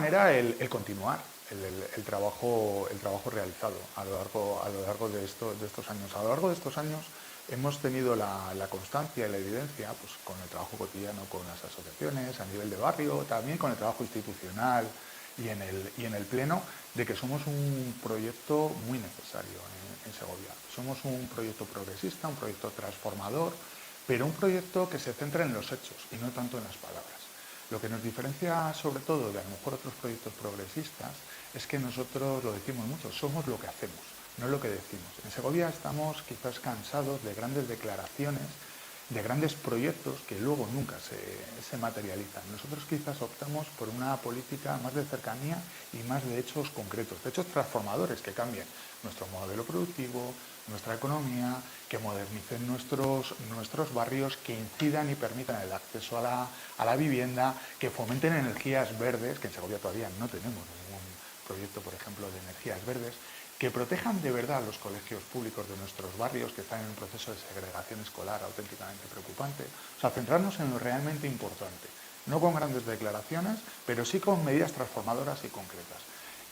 manera el continuar el trabajo realizado a lo largo de estos años. A lo largo de estos años hemos tenido la constancia y la evidencia, pues, con el trabajo cotidiano con las asociaciones, a nivel de barrio, también con el trabajo institucional y en el Pleno, de que somos un proyecto muy necesario en Segovia. Somos un proyecto progresista, un proyecto transformador, pero un proyecto que se centra en los hechos y no tanto en las palabras. Lo que nos diferencia sobre todo de a lo mejor otros proyectos progresistas es que nosotros, lo decimos mucho, somos lo que hacemos, no lo que decimos. En Segovia estamos quizás cansados de grandes declaraciones, de grandes proyectos que luego nunca se materializan. Nosotros quizás optamos por una política más de cercanía y más de hechos concretos, de hechos transformadores que cambien nuestro modelo productivo, nuestra economía, que modernicen nuestros barrios, que incidan y permitan el acceso a la vivienda, que fomenten energías verdes, que en Segovia todavía no tenemos ningún proyecto, por ejemplo, de energías verdes, que protejan de verdad los colegios públicos de nuestros barrios, que están en un proceso de segregación escolar auténticamente preocupante. O sea, centrarnos en lo realmente importante, no con grandes declaraciones, pero sí con medidas transformadoras y concretas.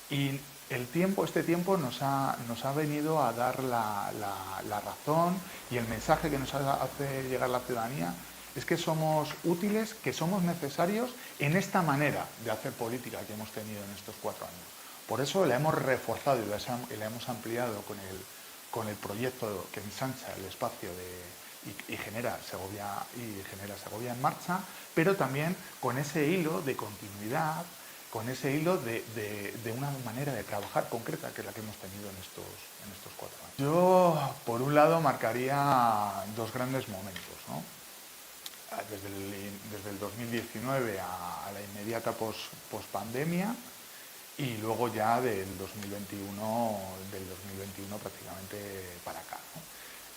Y este tiempo nos ha venido a dar la razón, y el mensaje que nos hace llegar la ciudadanía es que somos útiles, que somos necesarios en esta manera de hacer política que hemos tenido en estos 4 años. Por eso la hemos reforzado y la hemos ampliado con el proyecto que ensancha el espacio y genera Segovia en marcha, pero también con ese hilo de continuidad, con ese hilo de una manera de trabajar concreta, que es la que hemos tenido en estos 4 años. Yo, por un lado, marcaría dos grandes momentos, ¿no? Desde el 2019 a la inmediata pospandemia, y luego ya del 2021 prácticamente para acá, ¿no?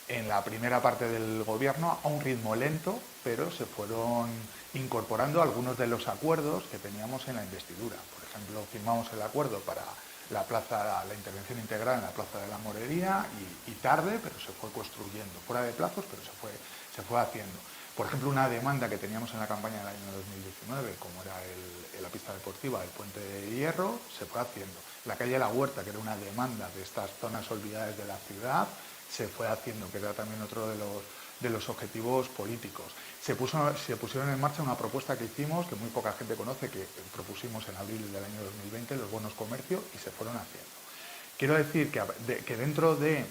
En la primera parte del gobierno, a un ritmo lento, pero se fueron incorporando algunos de los acuerdos que teníamos en la investidura. Por ejemplo, firmamos el acuerdo para la intervención integral en la Plaza de la Morería, y tarde, pero se fue construyendo, fuera de plazos, pero se fue haciendo. Por ejemplo, una demanda que teníamos en la campaña del año 2019, como era la pista deportiva del Puente de Hierro, se fue haciendo. La calle La Huerta, que era una demanda de estas zonas olvidadas de la ciudad, se fue haciendo, que era también otro de los objetivos políticos. Se pusieron en marcha una propuesta que hicimos, que muy poca gente conoce, que propusimos en abril del año 2020, los bonos comercio, y se fueron haciendo. Quiero decir que dentro de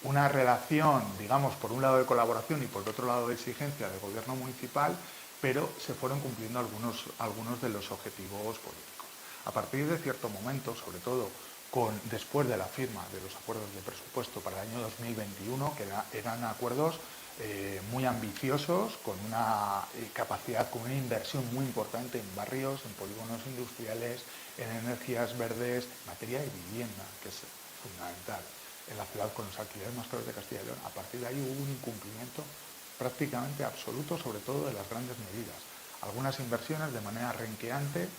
una relación, digamos, por un lado de colaboración y por otro lado de exigencia del gobierno municipal, pero se fueron cumpliendo algunos de los objetivos políticos. A partir de cierto momento, sobre todo después de la firma de los acuerdos de presupuesto para el año 2021, que eran acuerdos muy ambiciosos, con una capacidad, con una inversión muy importante en barrios, en polígonos industriales, en energías verdes, en materia de vivienda, que es fundamental en la ciudad con los alquileres más caros de Castilla y León. A partir de ahí hubo un incumplimiento prácticamente absoluto, sobre todo de las grandes medidas. Algunas inversiones de manera renqueante,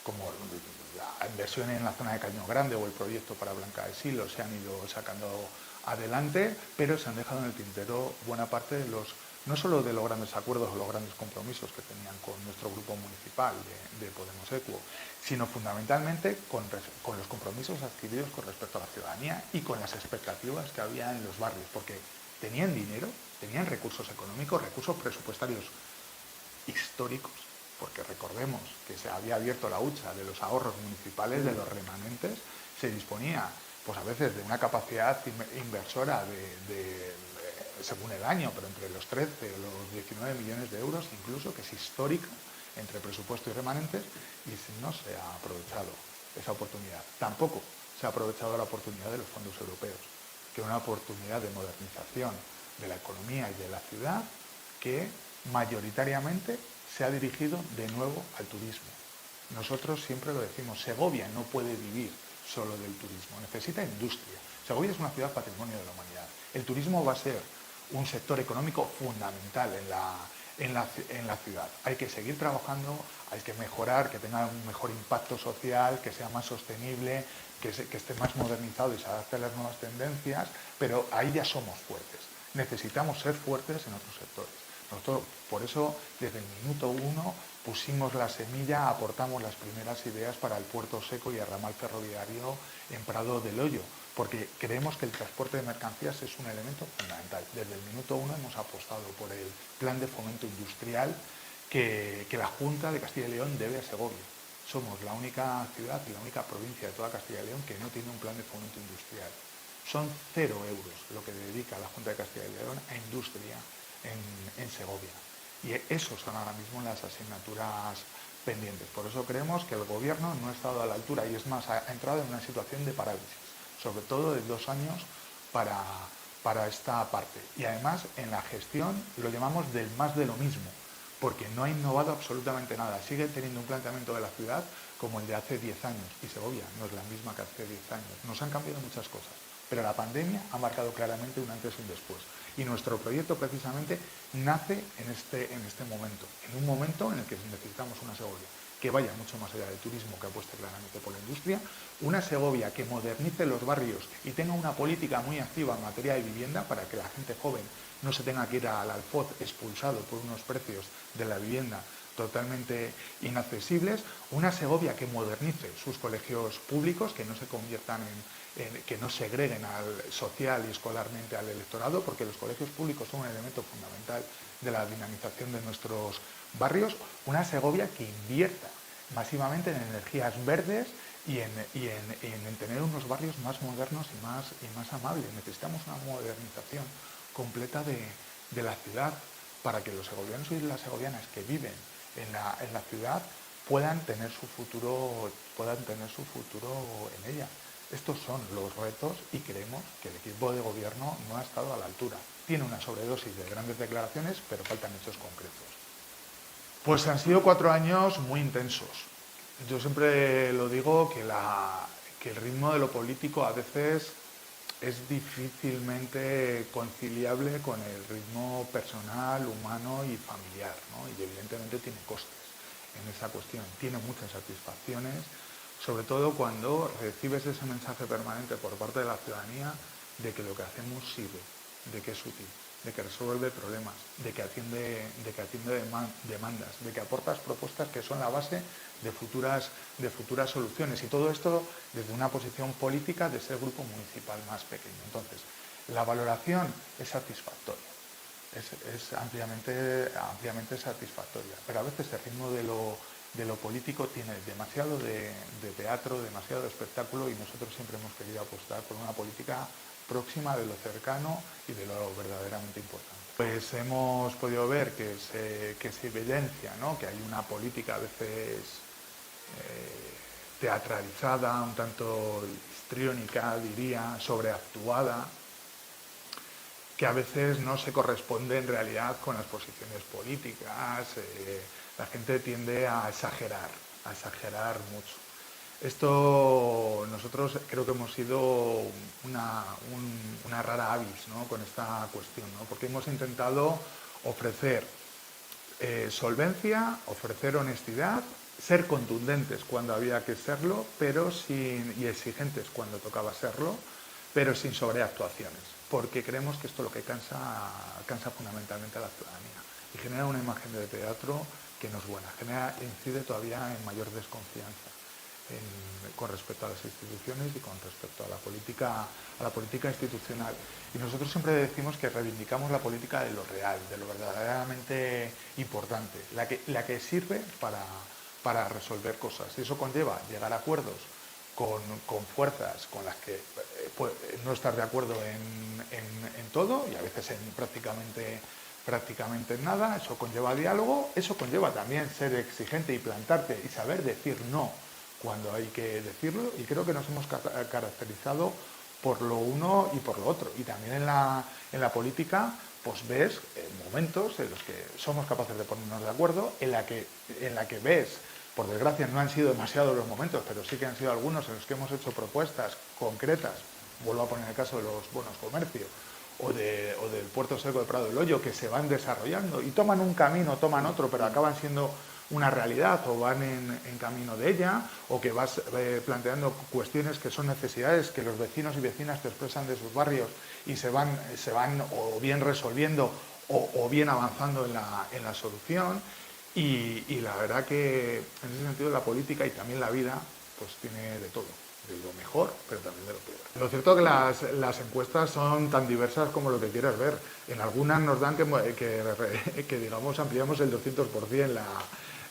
como la inversión en la zona de Cañón Grande o el proyecto para Blanca de Silo, se han ido sacando adelante, pero se han dejado en el tintero buena parte de no solo de los grandes acuerdos o los grandes compromisos que tenían con nuestro grupo municipal de Podemos Equo, sino fundamentalmente con los compromisos adquiridos con respecto a la ciudadanía y con las expectativas que había en los barrios, porque tenían dinero, tenían recursos económicos, recursos presupuestarios históricos, porque recordemos que se había abierto la hucha de los ahorros municipales, de los remanentes, se disponía, pues a veces, de una capacidad inversora según el año, pero entre los 13 o los 19 millones de euros incluso, que es histórica entre presupuesto y remanentes, y no se ha aprovechado esa oportunidad. Tampoco se ha aprovechado la oportunidad de los fondos europeos, que es una oportunidad de modernización de la economía y de la ciudad, que mayoritariamente se ha dirigido de nuevo al turismo. Nosotros siempre lo decimos, Segovia no puede vivir solo del turismo, necesita industria. Segovia es una ciudad patrimonio de la humanidad. El turismo va a ser un sector económico fundamental en la ciudad. Hay que seguir trabajando, hay que mejorar, que tenga un mejor impacto social, que sea más sostenible, que esté más modernizado y se adapte a las nuevas tendencias, pero ahí ya somos fuertes. Necesitamos ser fuertes en otros sectores. Nosotros, por eso, desde el minuto uno pusimos la semilla, aportamos las primeras ideas para el puerto seco y el ramal ferroviario en Prado del Hoyo, porque creemos que el transporte de mercancías es un elemento fundamental. Desde el minuto uno hemos apostado por el plan de fomento industrial que la Junta de Castilla y León debe a Segovia. Somos la única ciudad y la única provincia de toda Castilla y León que no tiene un plan de fomento industrial. Son 0 euros lo que dedica la Junta de Castilla y León a industria en Segovia. Y esos son ahora mismo las asignaturas pendientes. Por eso creemos que el gobierno no ha estado a la altura y es más, ha entrado en una situación de parálisis, sobre todo de 2 años para esta parte. Y además en la gestión lo llamamos del más de lo mismo, porque no ha innovado absolutamente nada. Sigue teniendo un planteamiento de la ciudad como el de hace 10 años y Segovia no es la misma que hace 10 años. Nos han cambiado muchas cosas, pero la pandemia ha marcado claramente un antes y un después. Y nuestro proyecto precisamente nace en este momento, en un momento en el que necesitamos una Segovia que vaya mucho más allá del turismo, que apueste claramente por la industria, una Segovia que modernice los barrios y tenga una política muy activa en materia de vivienda para que la gente joven no se tenga que ir al Alfoz expulsado por unos precios de la vivienda totalmente inaccesibles, una Segovia que modernice sus colegios públicos, que no se conviertan que no segreguen social y escolarmente al electorado, porque los colegios públicos son un elemento fundamental de la dinamización de nuestros barrios, una Segovia que invierta masivamente en energías verdes y en tener unos barrios más modernos y más amables. Necesitamos una modernización completa de la ciudad para que los segovianos y las segovianas que viven en la ciudad puedan tener su futuro en ella. Estos son los retos y creemos que el equipo de gobierno no ha estado a la altura. Tiene una sobredosis de grandes declaraciones, pero faltan hechos concretos. Pues han sido 4 años muy intensos. Yo siempre lo digo que el ritmo de lo político a veces es difícilmente conciliable con el ritmo personal, humano y familiar, ¿no? Y evidentemente tiene costes en esa cuestión. Tiene muchas satisfacciones, sobre todo cuando recibes ese mensaje permanente por parte de la ciudadanía de que lo que hacemos sirve, de que es útil, de que resuelve problemas, de que atiende demandas, de que aportas propuestas que son la base de futuras soluciones. Y todo esto desde una posición política de ser el grupo municipal más pequeño. Entonces, la valoración es satisfactoria, es ampliamente satisfactoria, pero a veces el ritmo de lo político tiene demasiado de teatro, demasiado de espectáculo, y nosotros siempre hemos querido apostar por una política próxima de lo cercano y de lo verdaderamente importante. Pues hemos podido ver que se evidencia, ¿no?, que hay una política a veces teatralizada, un tanto histriónica, diría, sobreactuada, que a veces no se corresponde en realidad con las posiciones políticas. La gente tiende a exagerar mucho. Esto nosotros creo que hemos sido una rara avis, ¿no?, con esta cuestión, ¿no?, porque hemos intentado ofrecer solvencia, ofrecer honestidad, ser contundentes cuando había que serlo, y exigentes cuando tocaba serlo, pero sin sobreactuaciones, porque creemos que esto es lo que cansa fundamentalmente a la ciudadanía y genera una imagen de teatro que no es buena, incide todavía en mayor desconfianza con respecto a las instituciones y con respecto a la política institucional. Y nosotros siempre decimos que reivindicamos la política de lo real, de lo verdaderamente importante, la que sirve para resolver cosas. Y eso conlleva llegar a acuerdos con fuerzas con las que no estar de acuerdo en todo, y a veces en prácticamente en nada. Eso conlleva diálogo, eso conlleva también ser exigente y plantarte y saber decir no cuando hay que decirlo, y creo que nos hemos caracterizado por lo uno y por lo otro. Y también en la política pues ves momentos en los que somos capaces de ponernos de acuerdo, en la que ves, por desgracia no han sido demasiados los momentos, pero sí que han sido algunos en los que hemos hecho propuestas concretas. Vuelvo a poner el caso de los bonos comercio o del puerto seco de Prado del Hoyo, que se van desarrollando y toman un camino, toman otro, pero acaban siendo una realidad, o van en camino de ella, o que vas planteando cuestiones que son necesidades que los vecinos y vecinas te expresan de sus barrios y se van o bien resolviendo o bien avanzando en la solución. Y la verdad que en ese sentido la política y también la vida pues tiene de todo, de lo mejor, pero también de lo peor. Lo cierto es que las encuestas son tan diversas como lo que quieras ver. En algunas nos dan que digamos, ampliamos el 200%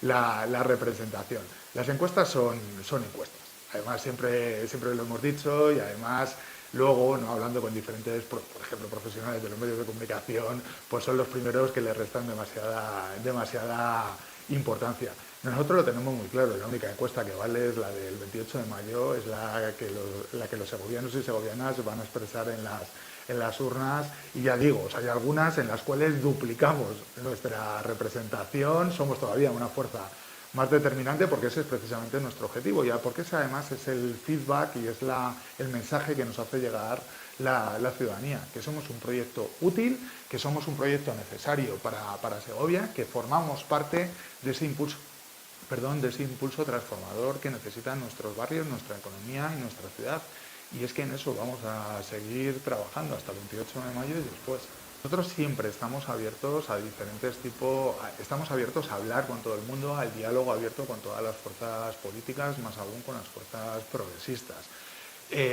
la representación. Las encuestas son encuestas. Además, siempre lo hemos dicho y además luego, ¿no? Hablando con diferentes, por ejemplo, profesionales de los medios de comunicación, pues son los primeros que le restan demasiada importancia. Nosotros lo tenemos muy claro, la única encuesta que vale es la del 28 de mayo, es la que los segovianos y segovianas van a expresar en las urnas, y ya digo, o sea, hay algunas en las cuales duplicamos nuestra representación, somos todavía una fuerza más determinante porque ese es precisamente nuestro objetivo, ya porque ese además es el feedback y es el mensaje que nos hace llegar la ciudadanía, que somos un proyecto útil, que somos un proyecto necesario para Segovia, que formamos parte de ese impulso transformador que necesitan nuestros barrios, nuestra economía y nuestra ciudad. Y es que en eso vamos a seguir trabajando hasta el 28 de mayo y después. Nosotros siempre estamos abiertos a estamos abiertos a hablar con todo el mundo, al diálogo abierto con todas las fuerzas políticas, más aún con las fuerzas progresistas.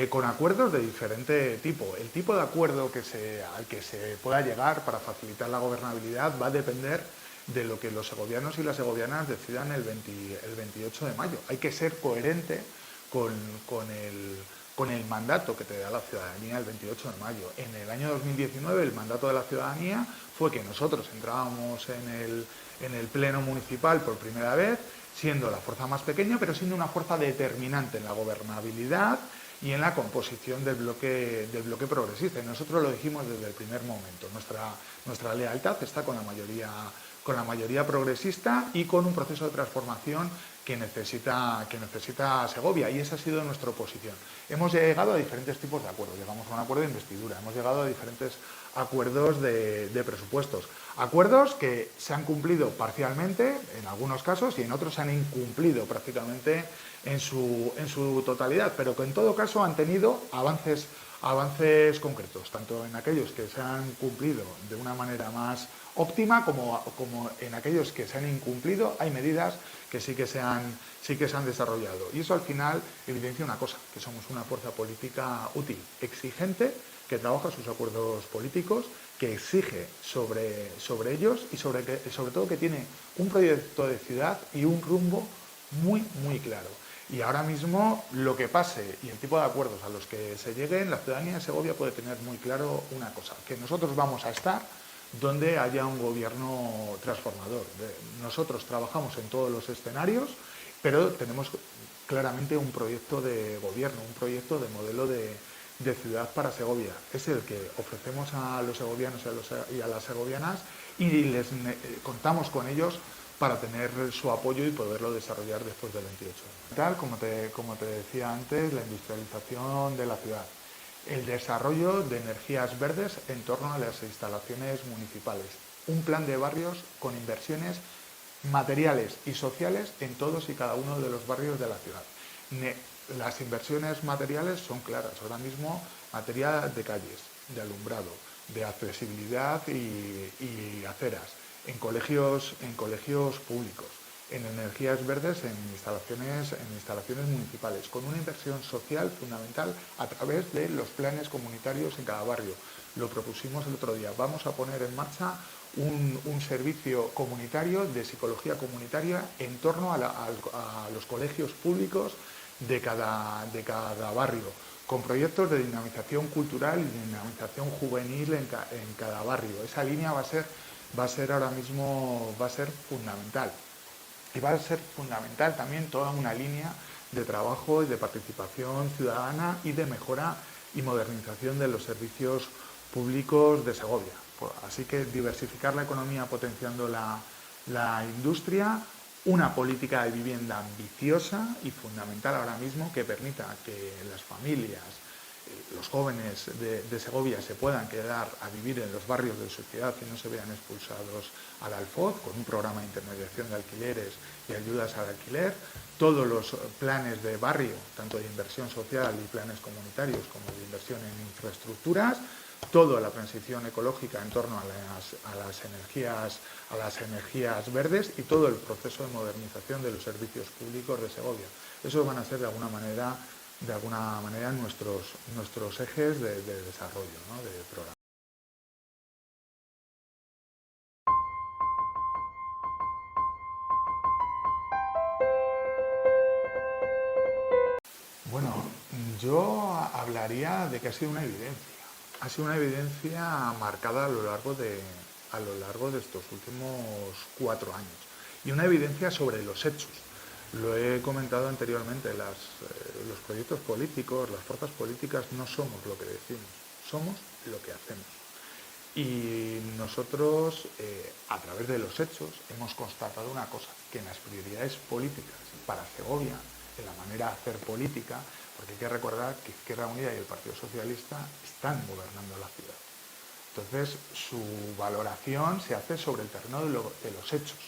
Con acuerdos de diferente tipo. El tipo de acuerdo al que se pueda llegar para facilitar la gobernabilidad va a depender de lo que los segovianos y las segovianas decidan el 28 de mayo. Hay que ser coherente con el mandato que te da la ciudadanía el 28 de mayo. En el año 2019 el mandato de la ciudadanía fue que nosotros entrábamos en el pleno municipal por primera vez, siendo la fuerza más pequeña, pero siendo una fuerza determinante en la gobernabilidad y en la composición del bloque progresista. Y nosotros lo dijimos desde el primer momento. Nuestra lealtad está con la mayoría progresista y con un proceso de transformación que necesita Segovia, y esa ha sido nuestra posición. Hemos llegado a diferentes tipos de acuerdos. Llegamos a un acuerdo de investidura, hemos llegado a diferentes acuerdos de presupuestos. Acuerdos que se han cumplido parcialmente en algunos casos y en otros se han incumplido prácticamente en su totalidad, pero que en todo caso han tenido avances concretos, tanto en aquellos que se han cumplido de una manera más óptima como en aquellos que se han incumplido. Hay medidas que sí que se han desarrollado, y eso al final evidencia una cosa, que somos una fuerza política útil, exigente, que trabaja sus acuerdos políticos, que exige sobre ellos y sobre todo que tiene un proyecto de ciudad y un rumbo muy, muy claro. Y ahora mismo lo que pase y el tipo de acuerdos a los que se lleguen, la ciudadanía de Segovia puede tener muy claro una cosa, que nosotros vamos a estar donde haya un gobierno transformador. Nosotros trabajamos en todos los escenarios, pero tenemos claramente un proyecto de gobierno, un proyecto de modelo de ciudad para Segovia. Es el que ofrecemos a los segovianos y a las segovianas, y contamos con ellos para tener su apoyo y poderlo desarrollar después del 28. Tal como te decía antes, la industrialización de la ciudad, el desarrollo de energías verdes en torno a las instalaciones municipales, un plan de barrios con inversiones materiales y sociales en todos y cada uno de los barrios de la ciudad. Las inversiones materiales son claras, ahora mismo materia de calles, de alumbrado, de accesibilidad y aceras, en colegios públicos, en energías verdes, en instalaciones municipales, con una inversión social fundamental a través de los planes comunitarios en cada barrio. Lo propusimos el otro día. Vamos a poner en marcha un servicio comunitario de psicología comunitaria en torno a los colegios públicos de cada barrio, con proyectos de dinamización cultural y dinamización juvenil en cada barrio. Esa línea va a ser ahora mismo fundamental. Y va a ser fundamental también toda una línea de trabajo y de participación ciudadana y de mejora y modernización de los servicios públicos de Segovia. Así que diversificar la economía potenciando la industria, una política de vivienda ambiciosa y fundamental ahora mismo, que permita que las familias, los jóvenes de Segovia se puedan quedar a vivir en los barrios de su ciudad y no se vean expulsados al Alfoz, con un programa de intermediación de alquileres y ayudas al alquiler, todos los planes de barrio, tanto de inversión social y planes comunitarios como de inversión en infraestructuras, toda la transición ecológica en torno a las energías verdes y todo el proceso de modernización de los servicios públicos de Segovia. Esos van a ser de alguna manera nuestros ejes de desarrollo, ¿no?, de programa. Bueno, yo hablaría de que ha sido una evidencia. Ha sido una evidencia marcada a lo largo de estos últimos 4 años. Y una evidencia sobre los hechos. Lo he comentado anteriormente, los proyectos políticos, las fuerzas políticas no somos lo que decimos, somos lo que hacemos. Y nosotros, a través de los hechos, hemos constatado una cosa, que en las prioridades políticas para Segovia, en la manera de hacer política, porque hay que recordar que Izquierda Unida y el Partido Socialista están gobernando la ciudad. Entonces, su valoración se hace sobre el terreno de los hechos,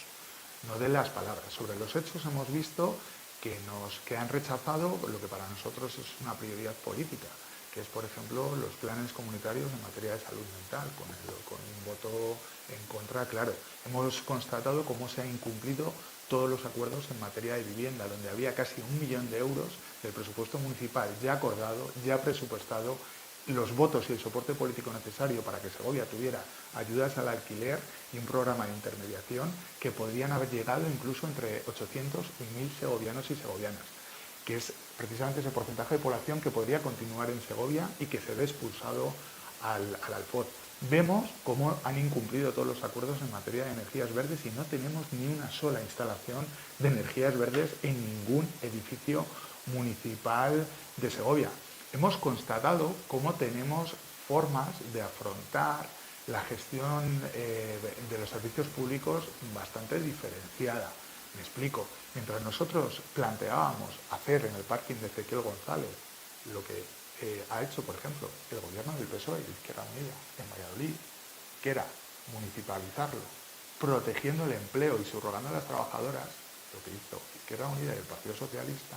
no de las palabras. Sobre los hechos hemos visto que han rechazado lo que para nosotros es una prioridad política, que es, por ejemplo, los planes comunitarios en materia de salud mental, con un voto en contra, claro. Hemos constatado cómo se han incumplido todos los acuerdos en materia de vivienda, donde había casi 1 millón de euros del presupuesto municipal ya acordado, ya presupuestado, los votos y el soporte político necesario para que Segovia tuviera ayudas al alquiler y un programa de intermediación que podrían haber llegado incluso entre 800 y 1.000 segovianos y segovianas, que es precisamente ese porcentaje de población que podría continuar en Segovia y que se ve expulsado al Alfort. Vemos cómo han incumplido todos los acuerdos en materia de energías verdes y no tenemos ni una sola instalación de energías verdes en ningún edificio municipal de Segovia. Hemos constatado cómo tenemos formas de afrontar la gestión de los servicios públicos bastante diferenciada. Me explico. Mientras nosotros planteábamos hacer en el parking de Ezequiel González lo que ha hecho, por ejemplo, el gobierno del PSOE y de Izquierda Unida en Valladolid, que era municipalizarlo, protegiendo el empleo y subrogando a las trabajadoras, lo que hizo Izquierda Unida y el Partido Socialista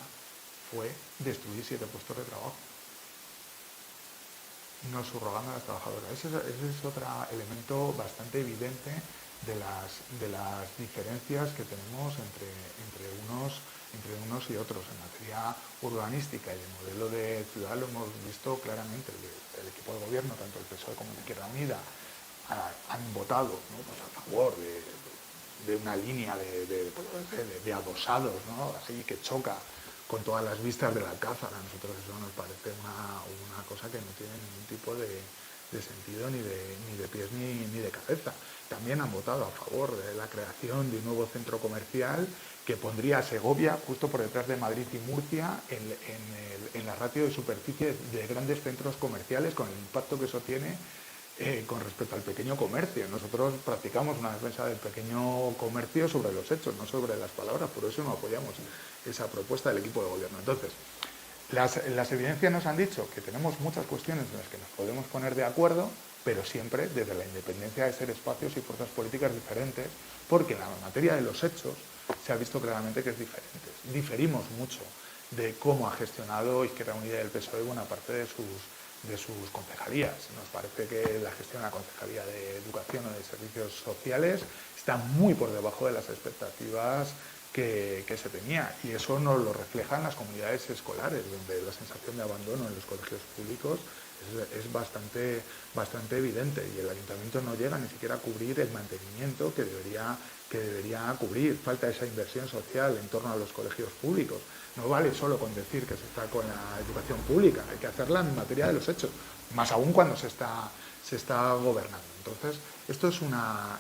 fue destruir 7 puestos de trabajo, no subrogando a las trabajadoras. Ese es otro elemento bastante evidente de las diferencias que tenemos entre unos y otros. En materia urbanística y de modelo de ciudad lo hemos visto claramente. El equipo de gobierno, tanto el PSOE como la Izquierda Unida, han votado, ¿no?, pues a favor de una línea de adosados, ¿no?, así que choca con todas las vistas del Alcázar. A nosotros eso nos parece una cosa que no tiene ningún tipo de sentido ni de pies ni de cabeza. También han votado a favor de la creación de un nuevo centro comercial que pondría a Segovia justo por detrás de Madrid y Murcia en la ratio de superficie de grandes centros comerciales, con el impacto que eso tiene con respecto al pequeño comercio. Nosotros practicamos una defensa del pequeño comercio sobre los hechos, no sobre las palabras, por eso no apoyamos esa propuesta del equipo de gobierno. Entonces, las evidencias nos han dicho que tenemos muchas cuestiones en las que nos podemos poner de acuerdo, pero siempre desde la independencia de ser espacios y fuerzas políticas diferentes, porque en la materia de los hechos se ha visto claramente que es diferente. Diferimos mucho de cómo ha gestionado Izquierda Unida y el PSOE buena parte de sus concejalías. Nos parece que la gestión de la Concejalía de Educación o de Servicios Sociales está muy por debajo de las expectativas que se tenía, y eso nos lo reflejan las comunidades escolares, donde la sensación de abandono en los colegios públicos es bastante evidente, y el ayuntamiento no llega ni siquiera a cubrir el mantenimiento que debería cubrir. Falta esa inversión social en torno a los colegios públicos. No vale solo con decir que se está con la educación pública, hay que hacerla en materia de los hechos, más aún cuando se está gobernando. Entonces, esto es una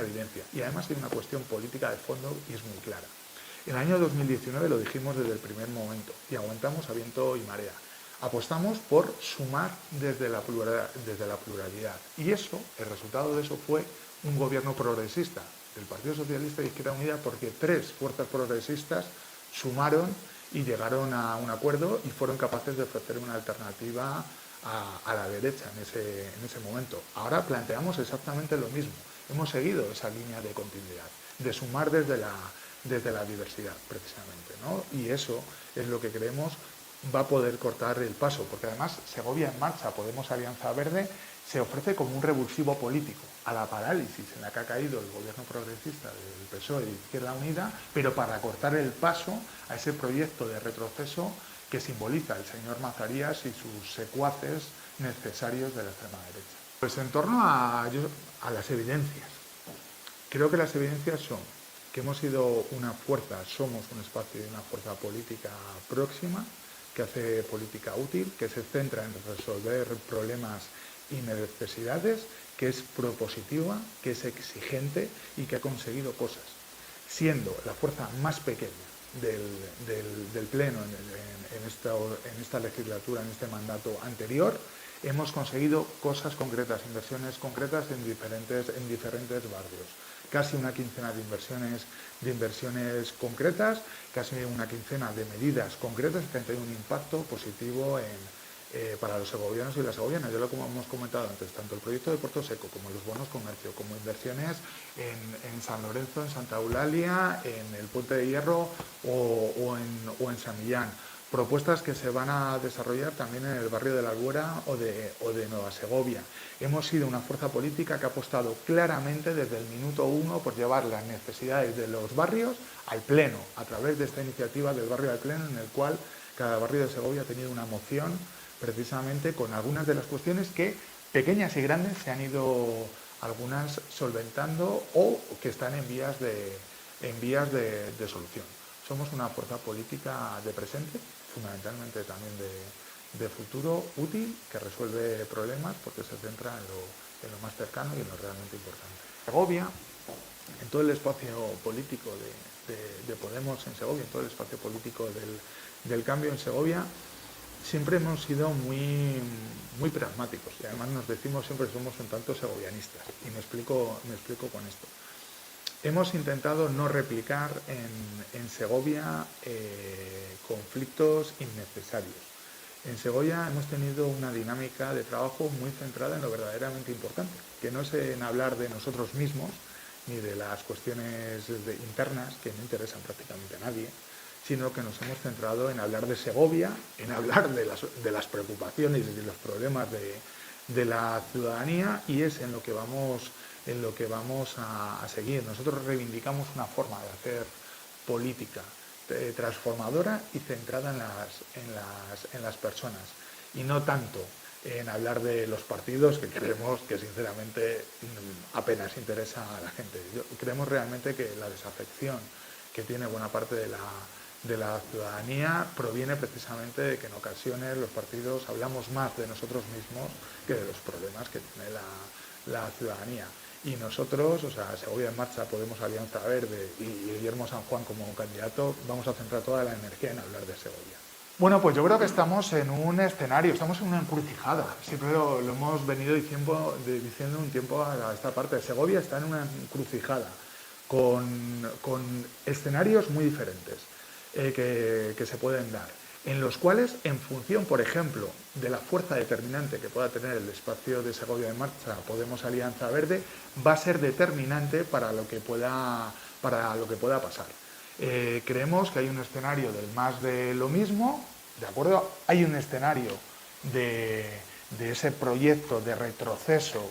evidencia, y además hay una cuestión política de fondo y es muy clara. En el año 2019 lo dijimos desde el primer momento y aguantamos a viento y marea. Apostamos por sumar desde la pluralidad, y eso, el resultado de eso fue un gobierno progresista del Partido Socialista y Izquierda Unida, porque 3 fuerzas progresistas sumaron y llegaron a un acuerdo y fueron capaces de ofrecer una alternativa a la derecha en ese momento. Ahora planteamos exactamente lo mismo. Hemos seguido esa línea de continuidad, de sumar desde la diversidad, precisamente, ¿no? Y eso es lo que creemos va a poder cortar el paso, porque además Segovia en Marcha, Podemos Alianza Verde, se ofrece como un revulsivo político a la parálisis en la que ha caído el gobierno progresista del PSOE y de Izquierda Unida, pero para cortar el paso a ese proyecto de retroceso que simboliza el señor Mazarías y sus secuaces necesarios de la extrema derecha. Pues en torno a las evidencias. Creo que las evidencias son que hemos sido una fuerza, somos un espacio y una fuerza política próxima, que hace política útil, que se centra en resolver problemas y necesidades, que es propositiva, que es exigente y que ha conseguido cosas. Siendo la fuerza más pequeña del Pleno en esta legislatura, en este mandato anterior, hemos conseguido cosas concretas, inversiones concretas en diferentes barrios. Casi una quincena de inversiones concretas, casi una quincena de medidas concretas que han tenido un impacto positivo para los segovianos y las segovianas. Ya lo como hemos comentado antes, tanto el proyecto de Puerto Seco como los bonos comercio, como inversiones en San Lorenzo, en Santa Eulalia, en el Puente de Hierro o en San Millán. Propuestas que se van a desarrollar también en el barrio de la Albuera o de Nueva Segovia. Hemos sido una fuerza política que ha apostado claramente desde el minuto 1 por llevar las necesidades de los barrios al Pleno, a través de esta iniciativa del barrio al Pleno, en el cual cada barrio de Segovia ha tenido una moción precisamente con algunas de las cuestiones que, pequeñas y grandes, se han ido algunas solventando o que están en vías de solución. Somos una fuerza política de presente, fundamentalmente también de futuro, útil, que resuelve problemas porque se centra en lo más cercano y en lo realmente importante. Segovia, en todo el espacio político de Podemos en Segovia, en todo el espacio político del cambio en Segovia, siempre hemos sido muy pragmáticos y además nos decimos siempre que somos un tanto segovianistas y me explico con esto. Hemos intentado no replicar en Segovia conflictos innecesarios. En Segovia hemos tenido una dinámica de trabajo muy centrada en lo verdaderamente importante, que no es en hablar de nosotros mismos ni de las cuestiones internas que no interesan prácticamente a nadie, sino que nos hemos centrado en hablar de Segovia, en hablar de las preocupaciones y de los problemas de la ciudadanía, y es en lo que vamos a seguir. Nosotros reivindicamos una forma de hacer política transformadora y centrada en las personas, y no tanto en hablar de los partidos, que creemos que sinceramente apenas interesa a la gente. Creemos realmente que la desafección que tiene buena parte de la ciudadanía proviene precisamente de que en ocasiones los partidos hablamos más de nosotros mismos que de los problemas que tiene la ciudadanía. Y nosotros, o sea, Segovia en Marcha, Podemos Alianza Verde y Guillermo San Juan como candidato, vamos a centrar toda la energía en hablar de Segovia. Bueno, pues yo creo que estamos en un escenario, estamos en una encrucijada. Siempre lo hemos venido diciendo un tiempo a esta parte. Segovia está en una encrucijada con escenarios muy diferentes que se pueden dar, en los cuales, en función, por ejemplo, de la fuerza determinante que pueda tener el espacio de Segovia en Marcha, Podemos Alianza Verde, va a ser determinante para lo que pueda pasar. Creemos que hay un escenario del más de lo mismo, ¿de acuerdo? Hay un escenario de ese proyecto de retroceso,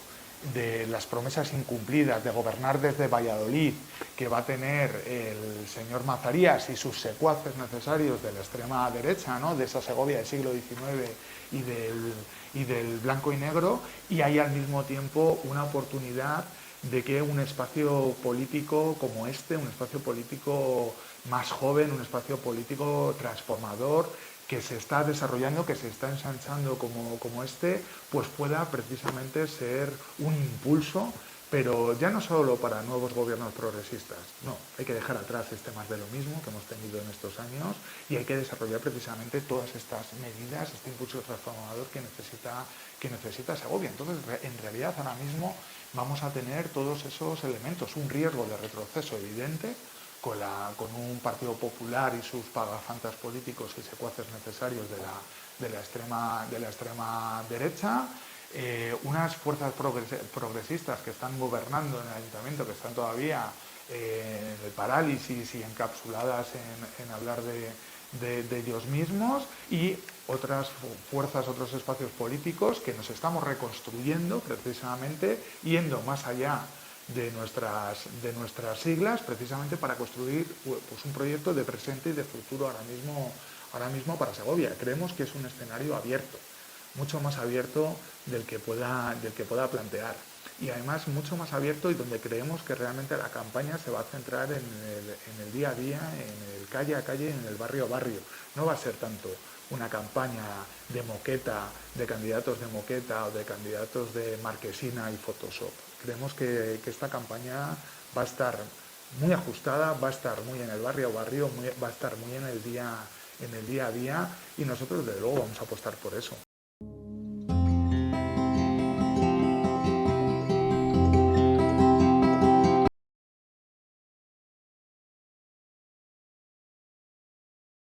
de las promesas incumplidas de gobernar desde Valladolid, que va a tener el señor Mazarías y sus secuaces necesarios de la extrema derecha, ¿no?, de esa Segovia del siglo XIX y del blanco y negro, y hay al mismo tiempo una oportunidad de que un espacio político como este, un espacio político más joven, un espacio político transformador, que se está desarrollando, que se está ensanchando como este, pues pueda precisamente ser un impulso, pero ya no solo para nuevos gobiernos progresistas, no, hay que dejar atrás este más de lo mismo que hemos tenido en estos años y hay que desarrollar precisamente todas estas medidas, este impulso transformador que necesita Segovia. Entonces, en realidad, ahora mismo vamos a tener todos esos elementos, un riesgo de retroceso evidente, con un Partido Popular y sus pagafantas políticos y secuaces necesarios de la extrema derecha, unas fuerzas progresistas que están gobernando en el ayuntamiento, que están todavía en el parálisis y encapsuladas en hablar de ellos mismos y otras fuerzas, otros espacios políticos que nos estamos reconstruyendo precisamente, yendo más allá de nuestras siglas, precisamente para construir pues, un proyecto de presente y de futuro ahora mismo para Segovia. Creemos que es un escenario abierto, mucho más abierto del que pueda plantear. Y además mucho más abierto y donde creemos que realmente la campaña se va a centrar en el día a día, en el calle a calle, en el barrio a barrio. No va a ser tanto una campaña de moqueta, de candidatos de moqueta o de candidatos de marquesina y Photoshop. Creemos que esta campaña va a estar muy ajustada, va a estar muy en el barrio a barrio, va a estar muy en el día a día y nosotros desde luego vamos a apostar por eso.